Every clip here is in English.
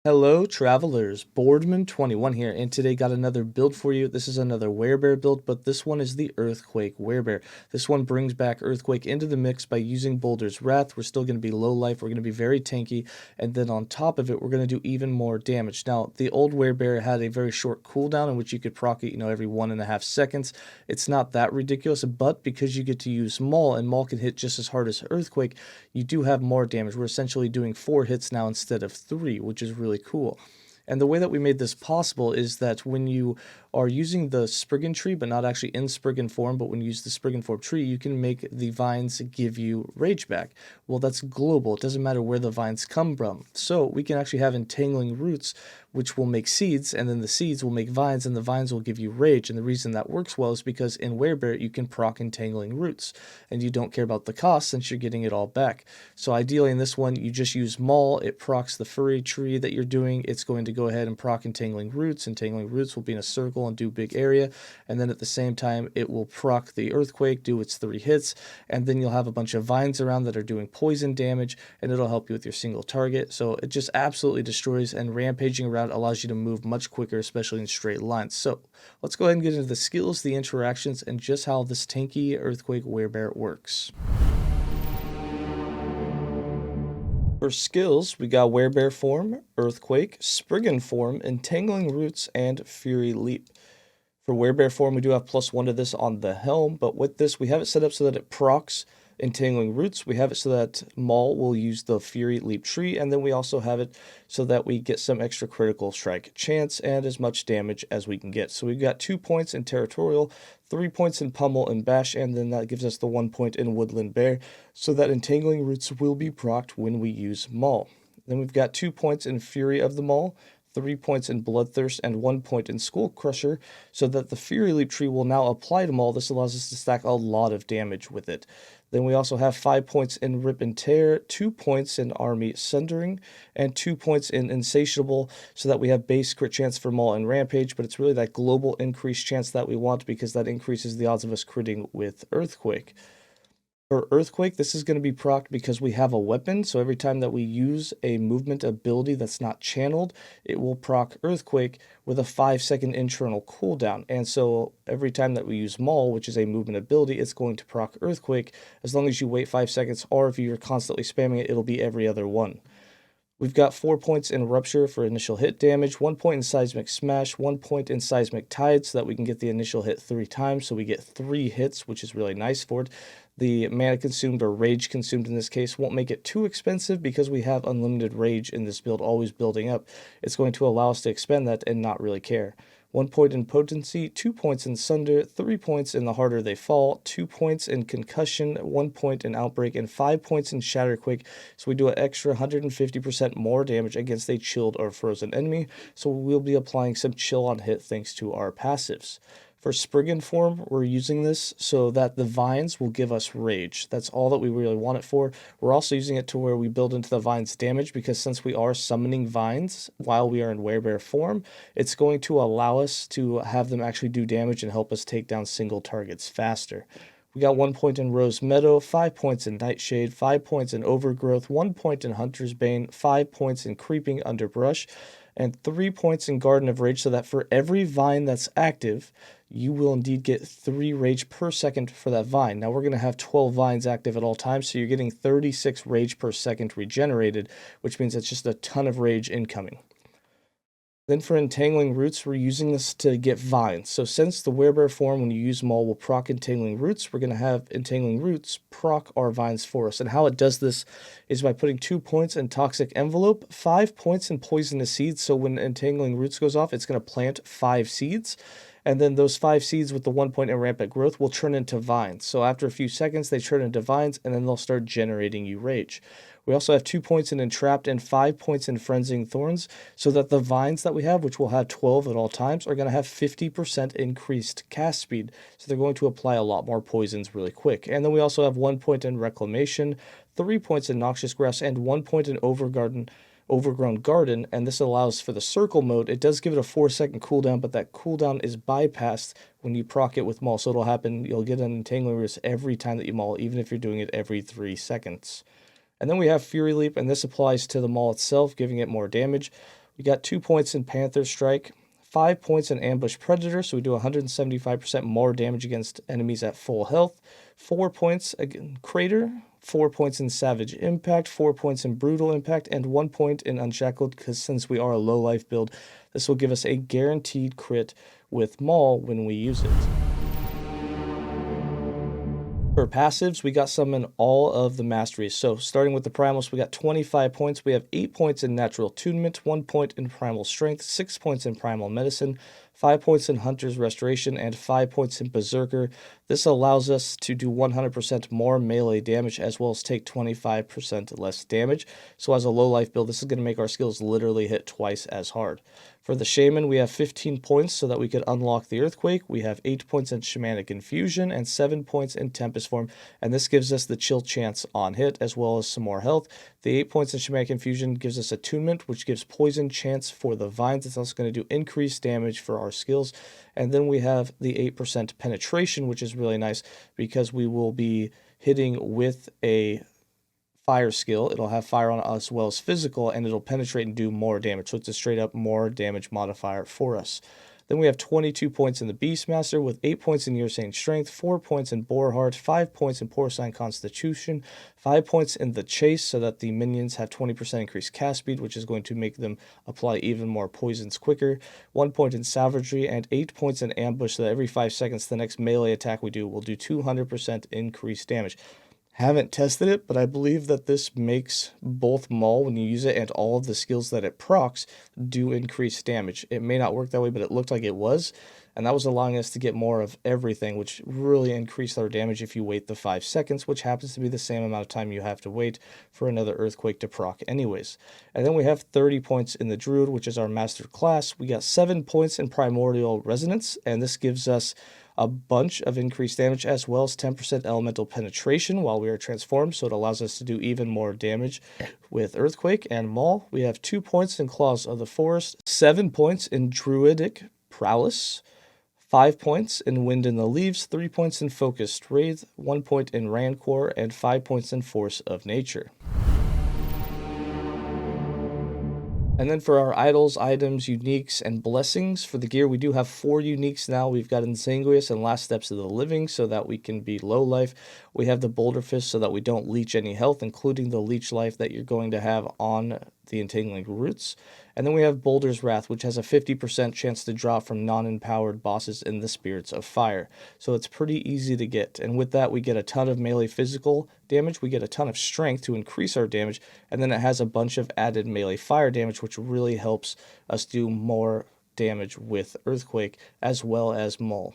Hello travelers, Boardman21 here, and today got another build for you. This is another Werebear build, but this one is the Earthquake Werebear. This one brings back Earthquake into the mix by using Boulder's Wrath. We're still going to be low life, we're going to be very tanky, and then on top of it, we're going to do even more damage. Now, the old Werebear had a very short cooldown in which you could proc it, every 1.5 seconds. It's not that ridiculous, but because you get to use Maul, and Maul can hit just as hard as Earthquake, you do have more damage. We're essentially doing 4 hits now instead of 3, which is really cool. And the way that we made this possible is that when you are using the Spriggan tree, but not actually in Spriggan Form, but when you use the Spriggan Form tree, you can make the vines give you rage back. Well, that's global. It doesn't matter where the vines come from. So we can actually have Entangling Roots, which will make seeds, and then the seeds will make vines, and the vines will give you rage. And the reason that works well is because in Werebear, you can proc Entangling Roots, and you don't care about the cost since you're getting it all back. So ideally in this one, you just use Maul. It procs the furry tree that you're doing. It's going to go ahead and proc Entangling Roots. Entangling Roots will be in a circle and do big area, and then at the same time, it will proc the Earthquake, do its 3 hits, and then you'll have a bunch of vines around that are doing poison damage, and it'll help you with your single target. So it just absolutely destroys, and rampaging around allows you to move much quicker, especially in straight lines. So let's go ahead and get into the skills, the interactions, and just how this tanky Earthquake Werebear works. For skills, we got Werebear Form, Earthquake, Spriggan Form, Entangling Roots, and Fury Leap. For Werebear Form, we do have +1 to this on the helm, but with this, we have it set up so that it procs Entangling Roots. We have it so that Maul will use the Fury Leap tree, and then we also have it so that we get some extra critical strike chance and as much damage as we can get. So we've got 2 points in Territorial, 3 points in Pummel and Bash, and then that gives us the 1 point in Woodland Bear, so that Entangling Roots will be procced when we use Maul. Then we've got 2 points in Fury of the Maul, 3 points in Bloodthirst, and 1 point in Skull Crusher, so that the Fury Leap tree will now apply to Maul. This allows us to stack a lot of damage with it. Then we also have 5 points in Rip and Tear, 2 points in Army Sundering, and 2 points in Insatiable, so that we have base crit chance for Maul and Rampage, but it's really that global increased chance that we want because that increases the odds of us critting with Earthquake. For Earthquake, this is going to be procced because we have a weapon, so every time that we use a movement ability that's not channeled, it will proc Earthquake with a 5-second internal cooldown. And so every time that we use Maul, which is a movement ability, it's going to proc Earthquake as long as you wait 5 seconds, or if you're constantly spamming it, it'll be every other one. We've got 4 points in Rupture for initial hit damage, 1 point in Seismic Smash, 1 point in Seismic Tide so that we can get the initial hit 3 times, so we get 3 hits, which is really nice for it. The mana consumed, or rage consumed in this case, won't make it too expensive because we have unlimited rage in this build always building up. It's going to allow us to expend that and not really care. 1 point in Potency, 2 points in Sunder, 3 points in The Harder They Fall, 2 points in Concussion, 1 point in Outbreak, and 5 points in Shatterquake. So we do an extra 150% more damage against a chilled or frozen enemy. So we'll be applying some chill on hit thanks to our passives. For Spriggan Form, we're using this so that the vines will give us rage. That's all that we really want it for. We're also using it to where we build into the vines damage, because since we are summoning vines while we are in Werebear Form, it's going to allow us to have them actually do damage and help us take down single targets faster. We got 1 point in Rose Meadow, 5 points in Nightshade, 5 points in Overgrowth, 1 point in Hunter's Bane, 5 points in Creeping Underbrush, and 3 points in Garden of Rage, so that for every vine that's active, you will indeed get 3 rage per second for that vine. Now we're going to have 12 vines active at all times, so you're getting 36 rage per second regenerated, which means it's just a ton of rage incoming. Then for Entangling Roots, we're using this to get vines. So since the Werebear Form, when you use Maul, will proc Entangling Roots, we're going to have Entangling Roots proc our vines for us. And how it does this is by putting 2 points in Toxic Envelope, 5 points in Poisonous Seeds. So when Entangling Roots goes off, it's going to plant 5 seeds. And then those 5 seeds with the 1 point in Rampant Growth will turn into vines. So after a few seconds, they turn into vines, and then they'll start generating you rage. We also have 2 points in Entrapped and 5 points in Frenzying Thorns, so that the vines that we have, which will have 12 at all times, are going to have 50% increased cast speed. So they're going to apply a lot more poisons really quick. And then we also have 1 point in Reclamation, 3 points in Noxious Grass, and 1 point in Overgrown Garden, and this allows for the circle mode. It does give it a 4-second cooldown, but that cooldown is bypassed when you proc it with Maul, so it'll happen, you'll get an Entangling Roots every time that you Maul, even if you're doing it every 3 seconds. And then we have Fury Leap, and this applies to the Maul itself, giving it more damage. We got 2 points in Panther Strike, 5 points in Ambush Predator, so we do 175% more damage against enemies at full health, 4 points in Crater, 4 points in Savage Impact, 4 points in Brutal Impact, and 1 point in Unshackled, because since we are a low life build, this will give us a guaranteed crit with Maul when we use it. For passives, we got some in all of the masteries. So starting with the Primalist, we got 25 points. We have 8 points in Natural Attunement, 1 point in Primal Strength, 6 points in Primal Medicine, 5 points in Hunter's Restoration, and 5 points in Berserker. This allows us to do 100% more melee damage as well as take 25% less damage. So as a low life build, this is going to make our skills literally hit twice as hard. For the Shaman, we have 15 points so that we could unlock the Earthquake. We have 8 points in Shamanic Infusion and 7 points in Tempest Form, and this gives us the chill chance on hit as well as some more health. The 8 points in Shamanic Infusion gives us Attunement, which gives poison chance for the vines. It's also going to do increased damage for our skills. And then we have the 8% Penetration, which is really nice because we will be hitting with a fire skill. It'll have fire on as well as physical, and it'll penetrate and do more damage. So it's a straight up more damage modifier for us. Then we have 22 points in the Beastmaster with 8 points in Ursane Strength, 4 points in Boarheart, 5 points in Porcine Constitution, 5 points in the Chase so that the minions have 20% increased cast speed, which is going to make them apply even more poisons quicker, 1 point in Savagery, and 8 points in Ambush so that every 5 seconds the next melee attack we do will do 200% increased damage. Haven't tested it, but I believe that this makes both Maul, when you use it, and all of the skills that it procs do increase damage. It may not work that way, but it looked like it was, and that was allowing us to get more of everything, which really increased our damage if you wait the 5 seconds, which happens to be the same amount of time you have to wait for another Earthquake to proc anyways. And then we have 30 points in the Druid, which is our master class. We got 7 points in Primordial Resonance, and this gives us a bunch of increased damage as well as 10% elemental penetration while we are transformed, so it allows us to do even more damage with Earthquake and Maul. We have 2 points in Claws of the Forest, 7 points in Druidic Prowess, 5 points in Wind in the Leaves, 3 points in Focused Wraith, 1 point in Rancor, and 5 points in Force of Nature. And then for our idols, items, uniques, and blessings, for the gear, we do have 4 uniques now. We've got Insanguous and Last Steps of the Living so that we can be low life. We have the Boulder Fist so that we don't leech any health, including the leech life that you're going to have on the Entangling Roots. And then we have Boulder's Wrath, which has a 50% chance to drop from non-empowered bosses in the Spirits of Fire. So it's pretty easy to get. And with that, we get a ton of melee physical damage. We get a ton of strength to increase our damage. And then it has a bunch of added melee fire damage, which really helps us do more damage with Earthquake as well as Maul.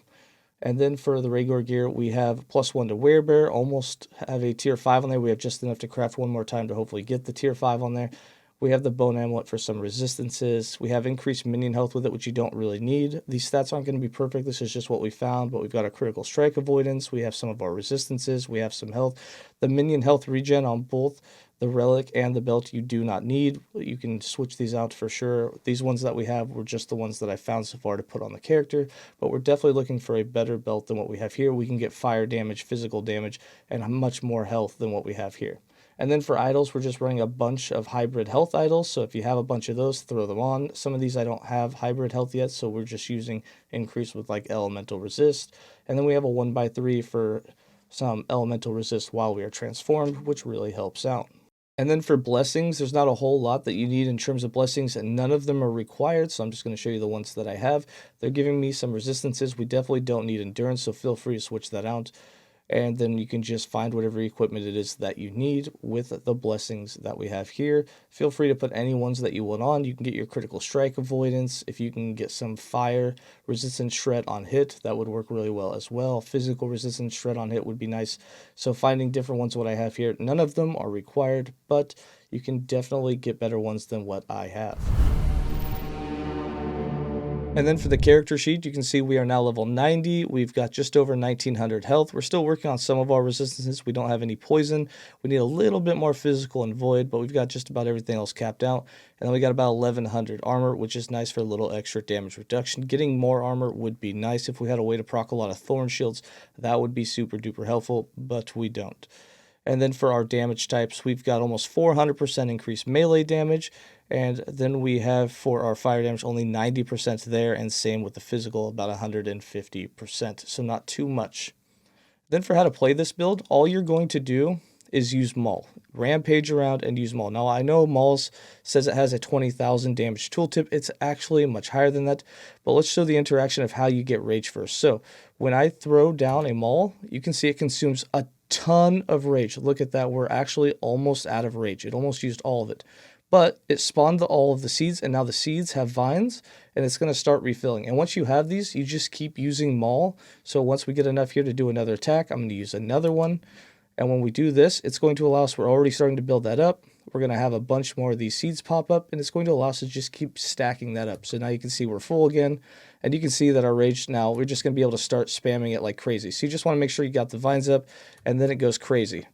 And then for the regular gear, we have +1 to Werebear, almost have a tier 5 on there. We have just enough to craft one more time to hopefully get the tier 5 on there. We have the Bone Amulet for some resistances. We have increased minion health with it, which you don't really need. These stats aren't going to be perfect. This is just what we found, but we've got a critical strike avoidance. We have some of our resistances. We have some health. The minion health regen on both the Relic and the Belt you do not need. You can switch these out for sure. These ones that we have were just the ones that I found so far to put on the character, but we're definitely looking for a better belt than what we have here. We can get fire damage, physical damage, and much more health than what we have here. And then for idols, we're just running a bunch of hybrid health idols. So if you have a bunch of those, throw them on. Some of these I don't have hybrid health yet, so we're just using increase with like elemental resist. And then we have a 1x3 for some elemental resist while we are transformed, which really helps out. And then for blessings, there's not a whole lot that you need in terms of blessings, and none of them are required, so I'm just going to show you the ones that I have. They're giving me some resistances. We definitely don't need endurance, so feel free to switch that out. And then you can just find whatever equipment it is that you need with the blessings that we have here. Feel free to put any ones that you want on. You can get your critical strike avoidance. If you can get some fire resistance shred on hit, that would work really well as well. Physical resistance shred on hit would be nice. So finding different ones what I have here, none of them are required, but you can definitely get better ones than what I have. And then for the character sheet, you can see we are now level 90. We've got just over 1900 health. We're still working on some of our resistances. We don't have any poison. We need a little bit more physical and void, but we've got just about everything else capped out. And then we got about 1100 armor, which is nice for a little extra damage reduction. Getting more armor would be nice. If we had a way to proc a lot of thorn shields, that would be super duper helpful, but we don't. And then for our damage types, we've got almost 400% increased melee damage. And then we have for our fire damage only 90% there, and same with the physical, about 150%. So not too much. Then for how to play this build, all you're going to do is use Maul. Rampage around and use Maul. Now I know Maul's says it has a 20,000 damage tooltip. It's actually much higher than that. But let's show the interaction of how you get rage first. So when I throw down a Maul, you can see it consumes a ton of rage. Look at that. We're actually almost out of rage. It almost used all of it. But it spawned all of the seeds, and now the seeds have vines, and it's going to start refilling. And once you have these, you just keep using Maul. So once we get enough here to do another attack, I'm going to use another one. And when we do this, it's going to allow us, we're already starting to build that up. We're going to have a bunch more of these seeds pop up, and it's going to allow us to just keep stacking that up. So now you can see we're full again, and you can see that our rage now, we're just going to be able to start spamming it like crazy. So you just want to make sure you got the vines up, and then it goes crazy.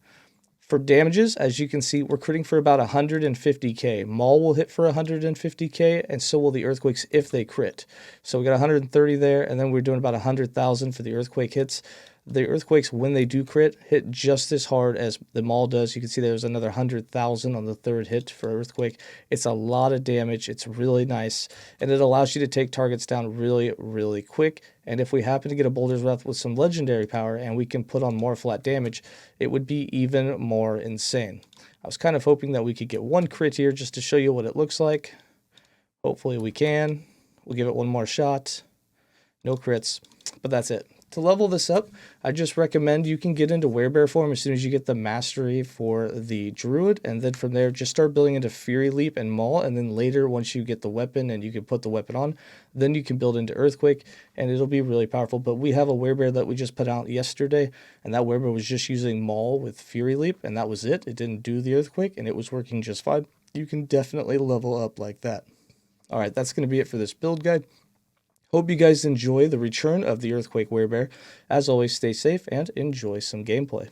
For damages, as you can see, we're critting for about 150k. Maul will hit for 150k, and so will the Earthquakes if they crit. So we got 130 there, and then we're doing about 100,000 for the Earthquake hits. The Earthquakes, when they do crit, hit just as hard as the Maul does. You can see there's another 100,000 on the third hit for Earthquake. It's a lot of damage. It's really nice, and it allows you to take targets down really, really quick. And if we happen to get a Boulder's Wrath with some legendary power and we can put on more flat damage, it would be even more insane. I was kind of hoping that we could get one crit here just to show you what it looks like. Hopefully we can. We'll give it one more shot. No crits, but that's it. To level this up, I just recommend you can get into Werebear Form as soon as you get the mastery for the Druid, and then from there just start building into Fury Leap and Maul, and then later once you get the weapon and you can put the weapon on, then you can build into Earthquake, and it'll be really powerful. But we have a Werebear that we just put out yesterday, and that Werebear was just using Maul with Fury Leap, and that was it. It didn't do the Earthquake, and it was working just fine. You can definitely level up like that. Alright, that's going to be it for this build guide. Hope you guys enjoy the return of the Earthquake Werebear. As always, stay safe and enjoy some gameplay.